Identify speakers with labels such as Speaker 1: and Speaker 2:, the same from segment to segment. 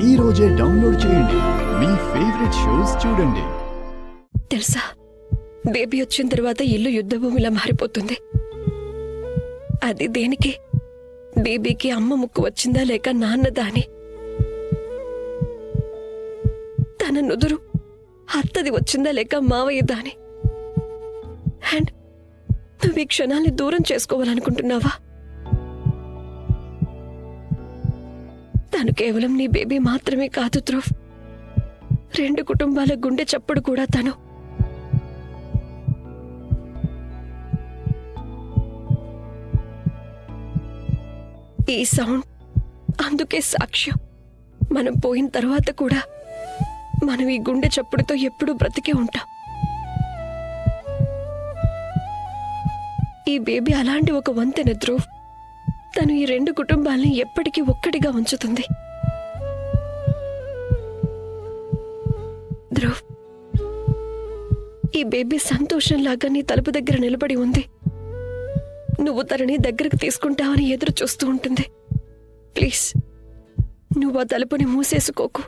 Speaker 1: ఈ రోజే డౌన్లోడ్ చేయండి. మీ ఫేవరెట్ షోస్ చూడండి.
Speaker 2: తెలుసా, బేబీ వచ్చిన తర్వాత ఇల్లు యుద్ధభూమిలా మారిపోతుంది. అది దేనికి? బేబీకి అమ్మ ముక్కు వచ్చిందా లేక నాన్నదా అని. తన నుదురు అత్తది వచ్చిందా లేక మావయ్యదా అని. అండ్ నువ్వు ఈ క్షణాన్ని దూరం చేసుకోవాలనుకుంటున్నావా? తను కేవలం నీ బేబీ మాత్రమే కాదు ధ్రువ్, 2 కుటుంబాల గుండె చప్పుడు కూడా తను. ఈ సౌండ్ అందుకే సాక్ష్యం. మనం పోయిన తర్వాత కూడా మనం ఈ గుండె చప్పుడుతో ఎప్పుడూ బ్రతికే ఉంటాం. ఈ బేబీ అలాంటి ఒక వంతెన ధ్రువ్. తను ఈ 2 కుటుంబాల్ని ఎప్పటికీ ఒక్కటిగా ఉంచుతుంది. ధ్రువ్, ఈ బేబీ సంతోషంలాగా నీ తలుపు దగ్గర నిలబడి ఉంది. నువ్వు తనని దగ్గరకు తీసుకుంటావని ఎదురు చూస్తూ ఉంటుంది. ప్లీజ్, నువ్వు ఆ తలుపుని మూసేసుకోకు.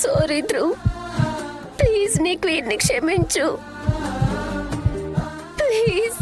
Speaker 2: సారీ ధ్రువ్, ప్లీజ్ నీకు వీడిని క్షమించు ప్లీజ్.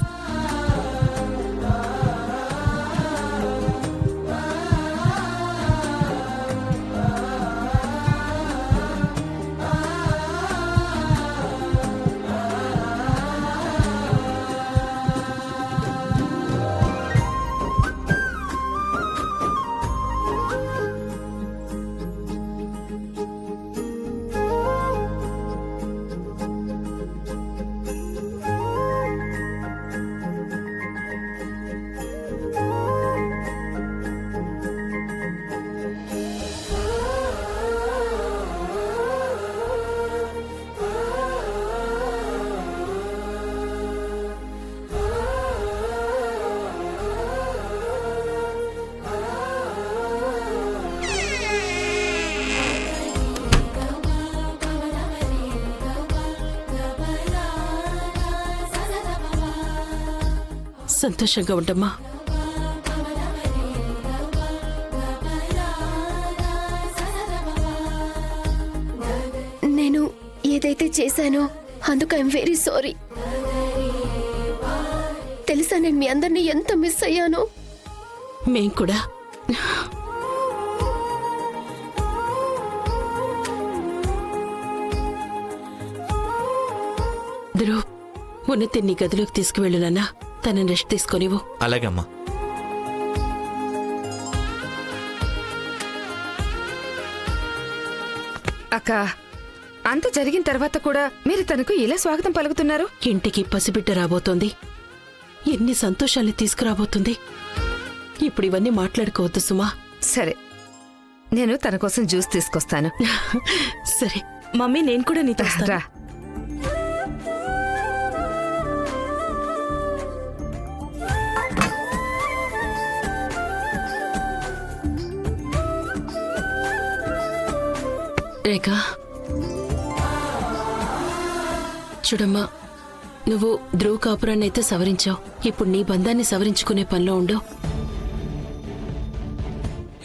Speaker 2: సంతోషంగా ఉండమ్మా. నేను ఏదైతే చేశానో అందుకు ఐఎమ్ వెరీ సారీ. తెలుసా, నేను మీ అందరినీ ఎంత మిస్ అయ్యానో. మేం కూడా. ధ్రువ్, ఉన్నతి నీ గదిలోకి తీసుకువెళ్ళు నాన్న. తనని రెస్ట్ తీసుకొనివ్వు.
Speaker 3: అలాగమ్మా.
Speaker 4: అక్క, అంత జరిగిన తర్వాత కూడా మీరు తనకు ఇలా స్వాగతం పలుకుతున్నారు?
Speaker 2: ఇంటికి పసిబిడ్డ రాబోతోంది. ఎన్ని సంతోషాల్ని తీసుకురాబోతుంది. ఇప్పుడు ఇవన్నీ మాట్లాడుకోవద్దు సుమా.
Speaker 4: సరే, నేను తన కోసం జ్యూస్ తీసుకొస్తాను.
Speaker 2: సరే మమ్మీ, నేను కూడా నీతో వస్తాను.
Speaker 4: రా.
Speaker 2: రేఖ, చూడమ్మా, నువ్వు ధ్రువ్ కాపురాన్ని అయితే సవరించావు. ఇప్పుడు నీ బంధాన్ని సవరించుకునే పనిలో ఉండు.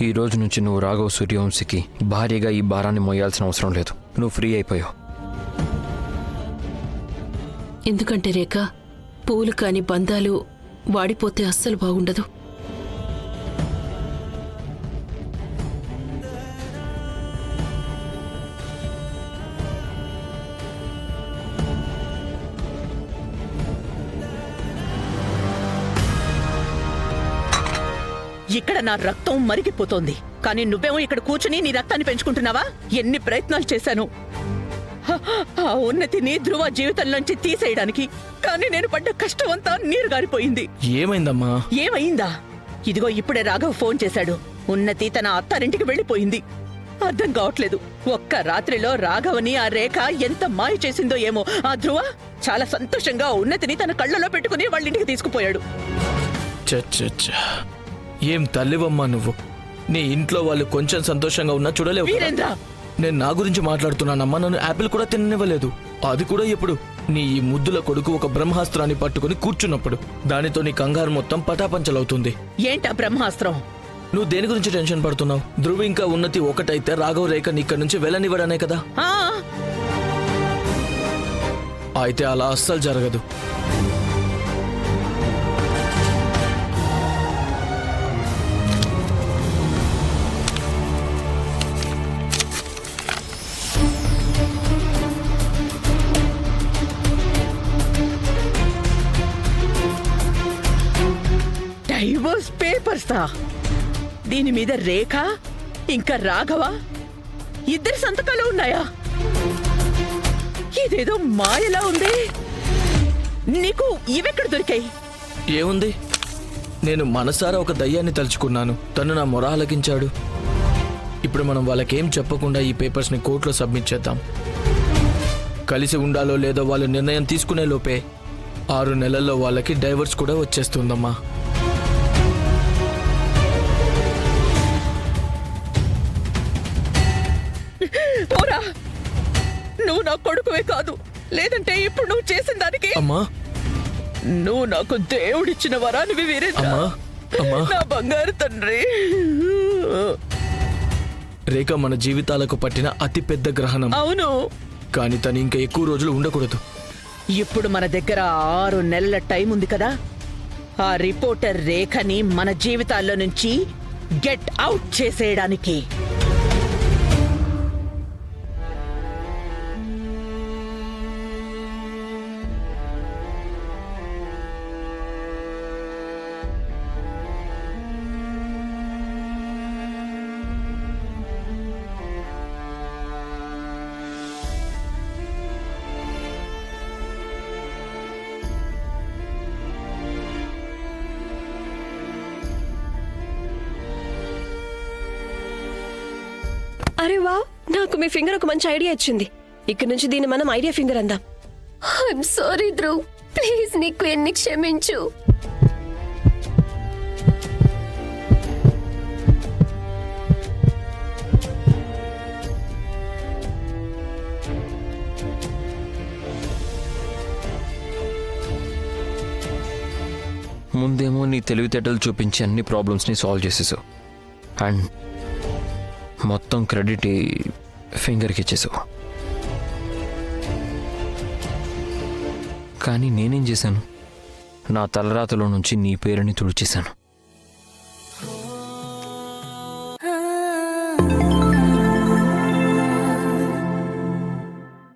Speaker 3: ఈ రోజు నుంచి నువ్వు రాఘవ్ సూర్యవంశీకి భార్యగా ఈ భారాన్ని మోయాల్సిన అవసరం లేదు. నువ్వు ఫ్రీ అయిపోయావు.
Speaker 2: ఎందుకంటే రేఖ, పూలు కాని బంధాలు వాడిపోతే అస్సలు బాగుండదు.
Speaker 5: ఇక్కడ నా రక్తం మరిగిపోతోంది, కానీ నువ్వేమో ఇక్కడ కూర్చుని నీ రక్తాన్ని పెంచుకుంటున్నావా? ఎన్ని ప్రయత్నాలు చేశాను ఆ ఉన్నతిని ధ్రువ జీవితంలోంచి తీసేయడానికి, కానీ నేను పడ్డ కష్టం అంతా నీరు గారిపోయింది.
Speaker 6: ఏమైందమ్మా?
Speaker 5: ఏమైందా? ఇదిగో ఇప్పుడే రాఘవ్ ఫోన్ చేశాడు. ఉన్నతి తన అత్తారింటికి వెళ్ళిపోయింది. అర్థం కావట్లేదు. ఒక్క రాత్రిలో రాఘవని ఆ రేఖ ఎంత మాయ చేసిందో ఏమో. ఆ ధ్రువ చాలా సంతోషంగా ఉన్నతిని తన కళ్ళలో పెట్టుకుని వాళ్ళ ఇంటికి తీసుకుపోయాడు.
Speaker 6: చచ్చ, ఏం తల్లివమ్మా నువ్వు. నీ ఇంట్లో వాళ్ళు కొంచెం సంతోషంగా ఉన్నా చూడలేవు కదా?
Speaker 5: వీరేంద్ర,
Speaker 6: నేను నా గురించి మాట్లాడుతున్నానమ్మా. నన్ను యాపిల్ కూడా తిననివ్వలేదు. అది కూడా ఎప్పుడు? నీ ఈ ముద్దుల కొడుకు ఒక బ్రహ్మాస్త్రాన్ని పట్టుకుని కూర్చున్నప్పుడు. దానితో నీ కంగారు మొత్తం పటాపంచలవుతుంది.
Speaker 5: ఏంటా బ్రహ్మాస్త్రం?
Speaker 6: నువ్వు దేని గురించి టెన్షన్ పడుతున్నావు? ధ్రువ ఇంకా ఉన్నతి ఒకటైతే రాఘవ రేఖని ఇక్కడి నుంచి వెళ్ళనివ్వడానే కదా.
Speaker 5: ఆ
Speaker 6: అయితే అలా అస్సలు జరగదు.
Speaker 5: డైవర్స్ పేపర్సా? దీని మీద రేఖ ఇంకా రాఘవ ఇద్దరి సంతకాలు ఉన్నాయా? ఇదేదో మాయలా ఉంది. నీకు ఇవెక్కడ దొరికాయి?
Speaker 6: ఏముంది, నేను మనసారా ఒక దయ్యాన్ని తలుచుకున్నాను. తను నా మొర ఆలకించాడు. ఇప్పుడు మనం వాళ్ళకేం చెప్పకుండా ఈ పేపర్స్ని కోర్టులో సబ్మిట్ చేద్దాం. కలిసి ఉండాలో లేదో వాళ్ళు నిర్ణయం తీసుకునే లోపే 6 నెలల్లో వాళ్ళకి డైవర్స్ కూడా వచ్చేస్తుందమ్మా.
Speaker 5: పోరా, నువ్వు నా కొడుకువే కాదు. లేదంటే ఇప్పుడు నువ్వు చేసిన దానికి
Speaker 6: అమ్మా,
Speaker 5: నువ్వు నాకు దేవుడిచ్చిన వరానివి వీరేంద్ర.
Speaker 6: అమ్మా, అమ్మా.
Speaker 5: నా బంగారు తండ్రి.
Speaker 6: రేఖ మన జీవితాలకు పట్టిన అతి పెద్ద గ్రహణం.
Speaker 5: అవును,
Speaker 6: కానీ తను ఇంకా ఎక్కువ రోజులు ఉండకూడదు.
Speaker 5: ఇప్పుడు మన దగ్గర 6 నెలల టైం ఉంది కదా. ఆ రిపోర్టర్ రేఖని మన జీవితాల్లో నుంచి గెట్ అవుట్ చేసేయడానికి.
Speaker 2: అరే వా, నాకు మీ ఫింగర్ ఒక మంచి ఐడియా ఇచ్చింది. ఇక్కడ నుంచి దీన్ని మనం ఐడియా ఫింగర్ అందాం.
Speaker 7: ఐఎమ్ సారీ ధ్రువ్, ప్లీజ్ నీకు ఎన్ని క్షమించు.
Speaker 3: ముందేమో నీ తెలివితేటలు చూపించి అన్ని ప్రాబ్లమ్స్ని సాల్వ్ చేసేసావు, అండ్ మొత్తం క్రెడిట్ ఈ ఫింగర్కి ఇచ్చేసావు. కానీ నేనేం చేశాను? నా తలరాతలో నుంచి నీ పేరుని తుడిచేశాను.